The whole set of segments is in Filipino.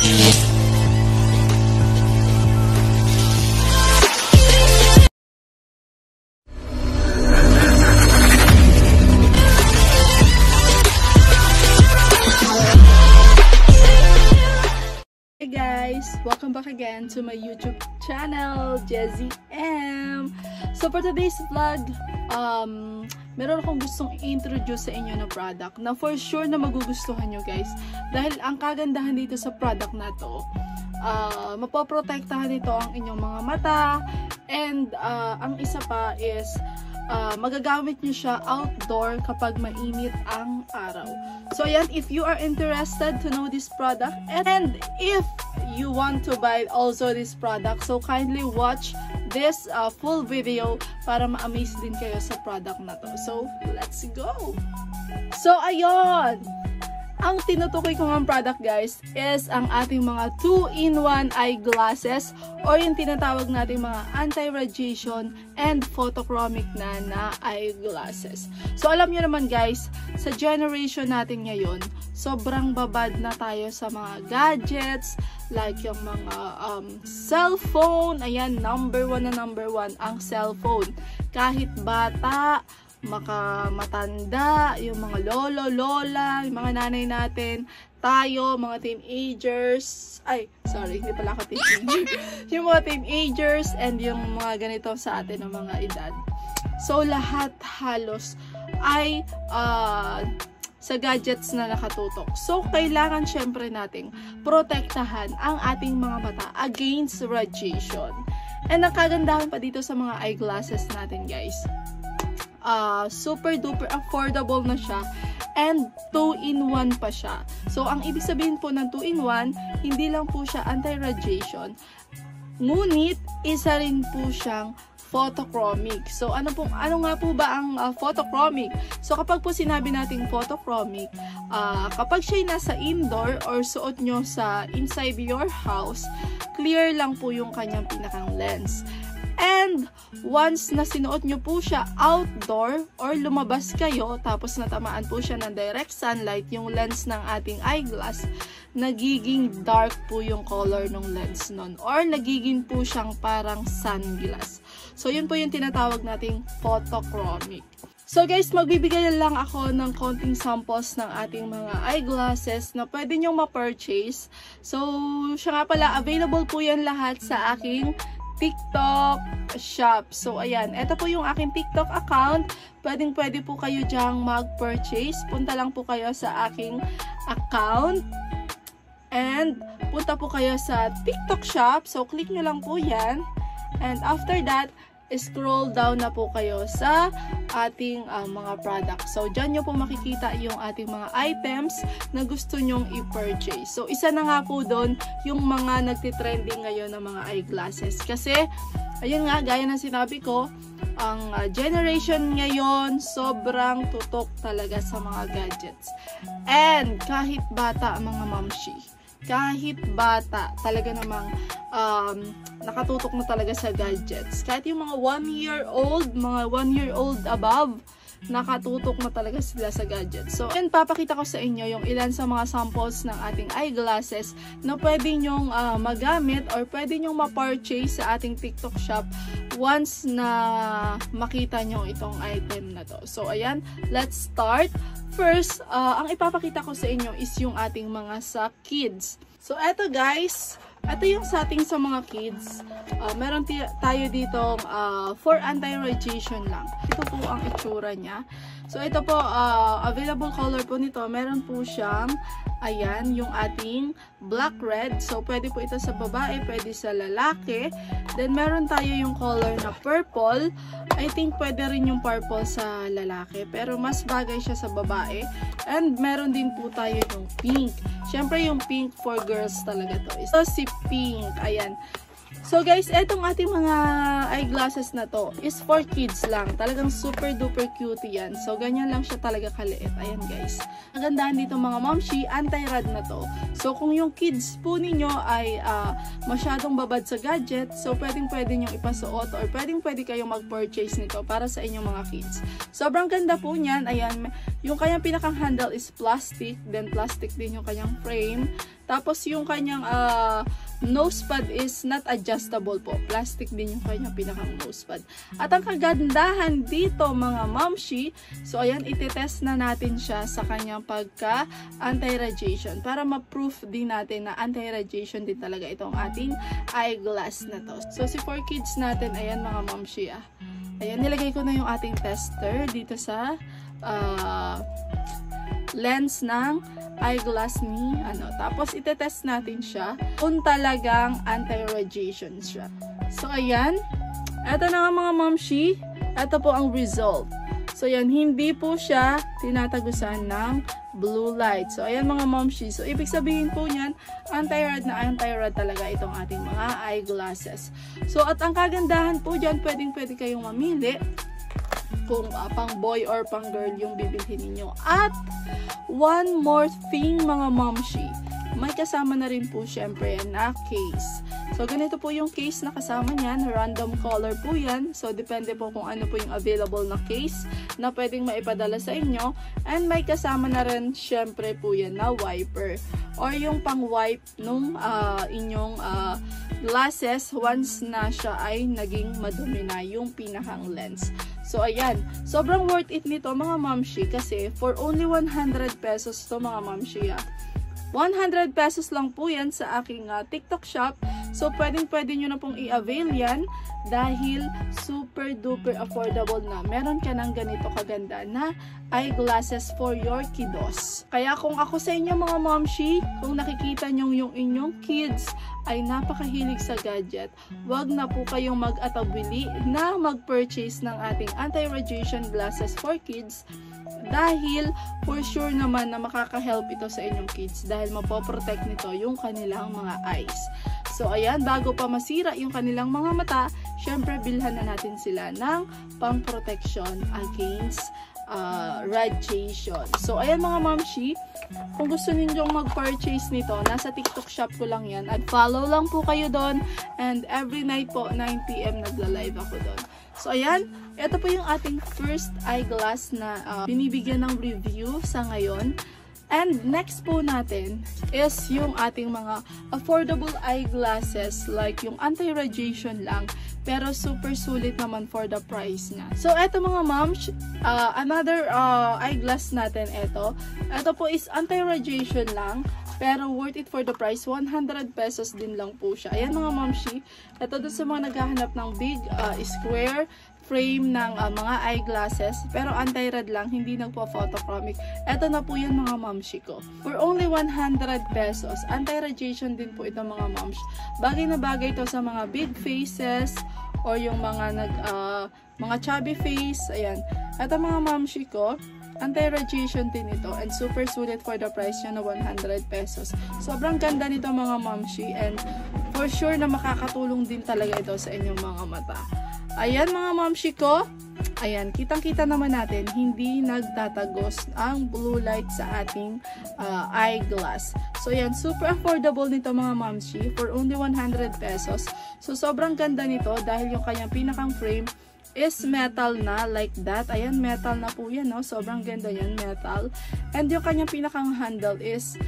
Hey guys! Welcome back again to my YouTube channel, Jezzy M. So for today's vlog, meron akong gustong i-introduce sa inyo na product na for sure na magugustuhan nyo guys. Dahil ang kagandahan dito sa product na to, mapoprotektahan dito ang inyong mga mata, and ang isa pa is magagamit nyo siya outdoor kapag mainit ang araw. So ayan, if you are interested to know this product and if you want to buy also this product, so kindly watch this full video para ma-amaze din kayo sa product na to. So let's go! So ayun! Ang tinutukoy ko ng product guys is ang ating mga 2-in-1 eyeglasses or yung tinatawag nating mga anti-radiation and photochromic na eyeglasses. So alam nyo naman guys, sa generation natin ngayon, sobrang babad na tayo sa mga gadgets, like yung mga cellphone. Ayan, number one ang cellphone. Kahit bata, matanda, yung mga lolo, lola, yung mga nanay natin, tayo, mga teenagers, hindi pala ako teenager, yung mga teenagers, and yung mga ganito sa atin ng mga edad. So, lahat halos ay sa gadgets na nakatutok. So, kailangan syempre nating protektahan ang ating mga mata against radiation. And ang kagandahan pa dito sa mga eyeglasses natin guys, super duper affordable na siya and 2-in-1 pa siya. So ang ibig sabihin po ng 2-in-1, hindi lang po siya anti-radiation, ngunit isa rin po siyang photochromic. So ano nga po ba ang photochromic? So kapag po sinabi nating photochromic, kapag siya nasa indoor or suot nyo sa inside your house, clear lang po yung kanyang pinakang lens. And once na sinuot nyo po siya outdoor or lumabas kayo tapos natamaan po siya ng direct sunlight, yung lens ng ating eyeglass, nagiging dark po yung color ng lens nun or nagiging po siyang parang sunglass. So yun po yung tinatawag nating photochromic. So guys, magbibigay lang ako ng konting samples ng ating mga eyeglasses na pwede nyong ma-purchase. So siya nga pala, available po yan lahat sa aking TikTok shop. So ayan, ito po yung aking TikTok account. Pwede po kayo dyang mag-purchase. Punta lang po kayo sa aking account and punta po kayo sa TikTok shop. So click nyo lang po yan, and after that, scroll down na po kayo sa ating mga products. So, dyan nyo po makikita yung ating mga items na gusto nyong i-purchase. So, isa na nga po doon yung mga nagtitrending ngayon ng mga eyeglasses. Kasi, ayun nga, gaya ng sinabi ko, ang generation ngayon, sobrang tutok talaga sa mga gadgets. And, kahit bata, mga mamshi, kahit bata, talaga namang nakatutok na talaga sa gadgets. Kahit yung mga 1-year-old, mga 1-year-old above, nakatutok na talaga sila sa gadgets. So, and papakita ko sa inyo yung ilan sa mga samples ng ating eyeglasses na pwede nyong magamit or pwede nyong ma-purchase sa ating TikTok shop once na makita nyo itong item na to. So, ayan, let's start. First, ang ipapakita ko sa inyo is yung ating mga sa kids. So, eto guys, ito yung sa ating sa mga kids. Meron tayo ditong for anti-radiation lang. Ito po ang itsura niya. So, ito po, available color po nito. Meron po siyang, ayan, yung ating black-red. So, pwede po ito sa babae, pwede sa lalaki. Then, meron tayo yung color na purple. I think pwede rin yung purple sa lalaki. Pero, mas bagay siya sa babae. And, meron din po tayo yung pink. Siyempre, yung pink for girls talaga to. Ito si pink. Ayan. So guys, etong ating mga eyeglasses na to is for kids lang. Talagang super duper cute yan. So ganyan lang siya talaga kaliit. Ayan guys. Ang gandahan dito mga momshi, anti-rad na to. So kung yung kids po ninyo ay masyadong babad sa gadget, so pwede nyo ipasuot or pwede kayong mag-purchase nito para sa inyong mga kids. Sobrang ganda po niyan. Ayan, yung kanyang pinakang handle is plastic, then plastic din yung kanyang frame. Tapos yung kanyang nose pad is not adjustable po. Plastic din yung kanyang pinakang nose pad. At ang kagandahan dito mga mamshi, so ayan, itetest na natin siya sa kanyang pagka anti-radiation para ma-proof din natin na anti-radiation din talaga itong ating eyeglass na to. So si 4Kids natin, ayan mga mamshi ayan, nilagay ko na yung ating tester dito sa lens ng eyeglass ni tapos itetest natin siya kung talagang anti-radiation siya. So ayan, eto na nga mga mamshi, eto po ang result. So ayan, hindi po siya tinatagusan ng blue light. So ayan mga mamshi, so ibig sabihin po niyan, anti-rad na anti-rad talaga itong ating mga eyeglasses. So at ang kagandahan po dyan, pwede kayong mamili kung pang boy or pang girl yung bibilhin ninyo. At one more thing mga mamshi, may kasama na rin po syempre na case. So ganito po yung case na kasama niyan, random color po yan. So depende po kung ano po yung available na case na pwedeng maipadala sa inyo. And may kasama na rin syempre po yan na wiper or yung pang wipe nung inyong glasses once na siya ay naging madumi na yung pinakang lens. So ayan, sobrang worth it nito mga mamshi kasi for only 100 pesos to mga mamshi 100 pesos lang po yan sa aking TikTok shop. So pwede nyo na pong i-avail yan dahil super duper affordable na. Meron ka ng ganito kaganda na eyeglasses for your kiddos. Kaya kung ako sa inyo mga momshi, kung nakikita nyo yung inyong kids ay napakahilig sa gadget, wag na po kayong mag-atabili na mag-purchase ng ating anti-radiation glasses for kids dahil for sure naman na makaka-help ito sa inyong kids dahil mapoprotect nito yung kanilang mga eyes. So ayan, bago pa masira yung kanilang mga mata, syempre bilhan na natin sila ng pang-protection against radiation. So ayan mga mamshi, kung gusto ninyong mag-purchase nito, nasa TikTok shop ko lang yan at follow lang po kayo doon, and every night po 9 PM nagla-live ako doon. So ayan, ito po yung ating first eyeglass na binibigyan ng review sa ngayon. And next po natin is yung ating mga affordable eyeglasses like yung anti-radiation lang pero super sulit naman for the price niya. So eto mga moms, another eyeglass natin ito. Ito po is anti-radiation lang pero worth it for the price. 100 pesos din lang po siya. Ayan mga momshi, ito doon sa mga naghahanap ng big square frame ng mga eyeglasses pero anti-rad lang, hindi nagpo-photochromic. Ito na po yung mga momshi ko. For only 100 pesos. Anti-radiation din po ito mga moms. Bagay na bagay ito sa mga big faces or yung mga mga chubby face. Ayan. Ito mga momshi ko, anti-radiation din ito and super sulit for the price niya na 100 pesos. Sobrang ganda nito mga momshi and for sure na makakatulong din talaga ito sa inyong mga mata. Ayan mga momshi ko, ayan, kitang-kita naman natin, hindi nagtatagos ang blue light sa ating eyeglass. So ayan, super affordable nito mga momshi for only 100 pesos. So sobrang ganda nito dahil yung kanyang pinakang frame is metal na like that. Ayan, metal na po yan, no? Sobrang ganda yan, metal. And yung kanyang pinakang handle is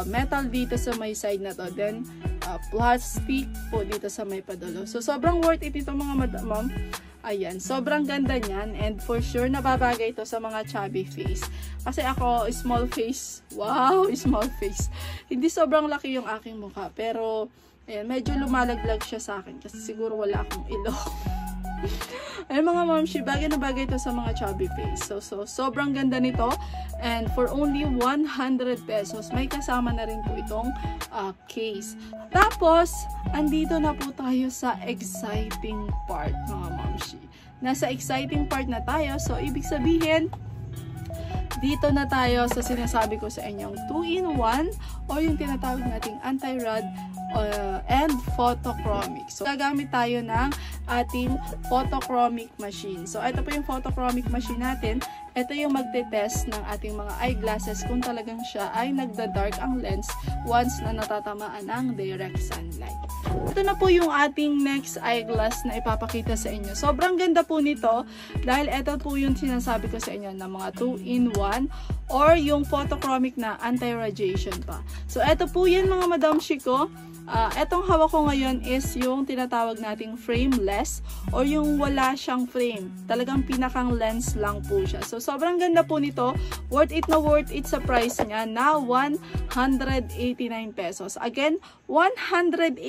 metal dito sa may side na to. Then, plastic po dito sa may padulo. So, sobrang worth it ito mga ma'am. Ayan, sobrang ganda niyan. And for sure, nababagay ito sa mga chubby face. Kasi ako, small face. Wow, small face. Hindi sobrang laki yung aking mukha. Pero, ayan, medyo lumalaglag siya sa akin. Kasi siguro wala akong ilong. Ay mga momshi, bagay na bagay ito sa mga chubby face. So sobrang ganda nito. And for only 100 pesos, may kasama na rin po itong case. Tapos, andito na po tayo sa exciting part mga momshi. Nasa exciting part na tayo. So, ibig sabihin, dito na tayo sa sinasabi ko sa inyong 2-in-1 o yung tinatawag nating anti-rad and photochromic. So, gagamit tayo ng ating photochromic machine. So, ito po yung photochromic machine natin. Ito yung magte-test ng ating mga eyeglasses kung talagang siya ay nagda-dark ang lens once na natatamaan ng direct sunlight. Ito na po yung ating next eyeglass na ipapakita sa inyo. Sobrang ganda po nito dahil ito po yung sinasabi ko sa inyo na mga 2-in-1 or yung photochromic na anti-radiation pa. So, ito po yan mga Madam Shiko. Etong hawak ko ngayon is yung tinatawag nating frameless or yung wala siyang frame. Talagang pinakang lens lang po siya. So, sobrang ganda po nito. Worth it na worth it sa price niya na 189 pesos. Again, 189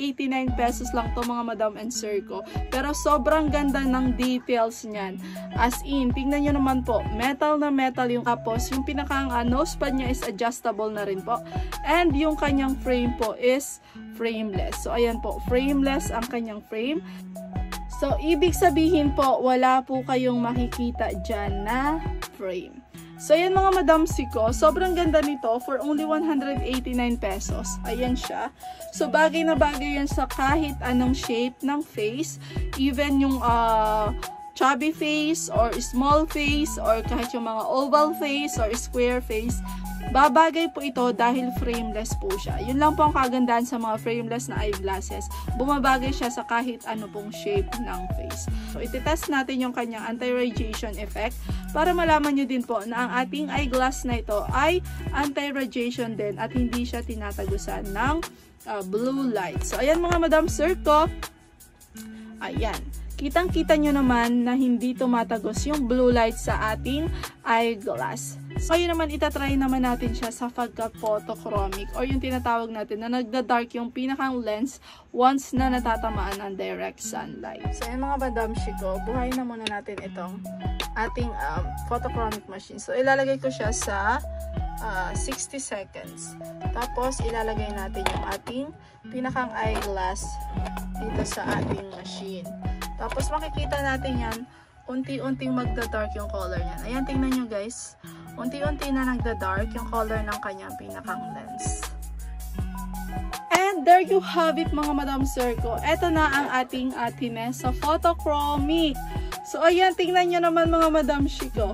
pesos lang to mga Madam and Sir ko. Pero sobrang ganda ng details niyan. As in, tingnan nyo naman po, metal na metal yung kapos. Yung pinakang nose pad niya is adjustable na rin po. And yung kanyang frame po is frameless. So, ayan po, frameless ang kanyang frame. So, ibig sabihin po, wala po kayong makikita dyan na frame. So, ayan mga Madam Siko, sobrang ganda nito for only 189 pesos. Ayan siya. So, bagay na bagay yan sa kahit anong shape ng face. Even yung chubby face or small face or kahit yung mga oval face or square face. Babagay po ito dahil frameless po siya. Yun lang po ang kagandahan sa mga frameless na eyeglasses. Bumabagay siya sa kahit ano pong shape ng face. So, ititest natin yung kanyang anti-radiation effect para malaman nyo din po na ang ating eyeglass na ito ay anti-radiation din at hindi siya tinatagusan ng blue light. So, ayan mga Madam Sir ko. Ayan. Kitang-kita nyo naman na hindi tumatagos yung blue light sa ating eyeglass. So, yun naman, itatry naman natin siya sa pagka-photochromic or yung tinatawag natin na nagda-dark yung pinakang lens once na natatamaan ng direct sunlight. So, yun mga Madam Shiko, buhayin na muna natin itong ating photochromic machine. So, ilalagay ko siya sa 60 seconds. Tapos, ilalagay natin yung ating pinakang eyeglass dito sa ating machine. Tapos, makikita natin yan, unti-unting magda-dark yung color niyan. Ayan, tingnan nyo guys. Unti-unti na nagda-dark yung color ng kanyang pinakang lens. And there you have it mga Madam Sir ko. Ito na ang ating atines sa photochromic. So, ayan, tingnan nyo naman mga Madam Shiko.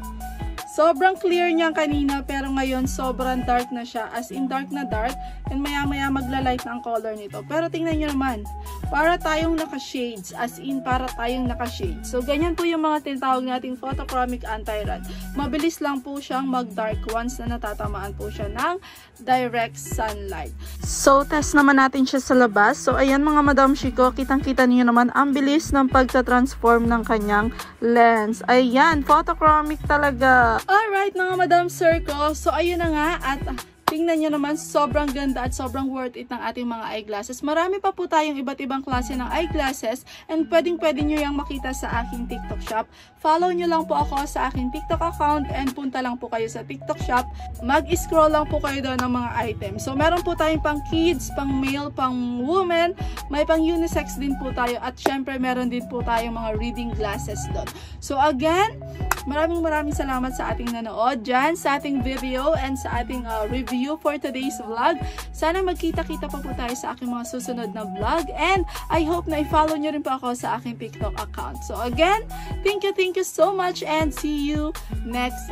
Sobrang clear niya kanina pero ngayon sobrang dark na siya. As in dark na dark. And maya-maya magla-light na ang color nito. Pero tingnan nyo naman. Para tayong naka-shades. As in para tayong naka-shades. So ganyan po yung mga tinatawag nating photochromic anti-rad. Mabilis lang po siyang mag-dark once na natatamaan po siya ng direct sunlight. So test naman natin siya sa labas. So ayan mga Madam Shiko. Kitang-kita niyo naman ang bilis ng pagta-transform ng kanyang lens. Ayan. Photochromic talaga. Alright mga Madam Sir ko, so ayun na nga at tingnan nyo naman sobrang ganda at sobrang worth it ng ating mga eyeglasses. Marami pa po tayong iba't ibang klase ng eyeglasses and pwede nyo yung makita sa aking TikTok shop. Follow nyo lang po ako sa aking TikTok account and punta lang po kayo sa TikTok shop. Mag-scroll lang po kayo doon ng mga items. So meron po tayong pang kids, pang male, pang women, may pang unisex din po tayo at syempre meron din po tayong mga reading glasses doon. So again, maraming salamat sa ating nanood dyan, sa ating video and sa ating review for today's vlog. Sana magkita-kita pa po tayo sa aking mga susunod na vlog and I hope na i-follow nyo rin po ako sa aking TikTok account. So again, thank you so much and see you next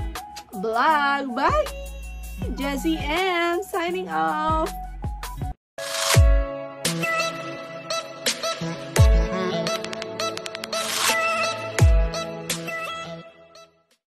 vlog. Bye! Jessie M signing off!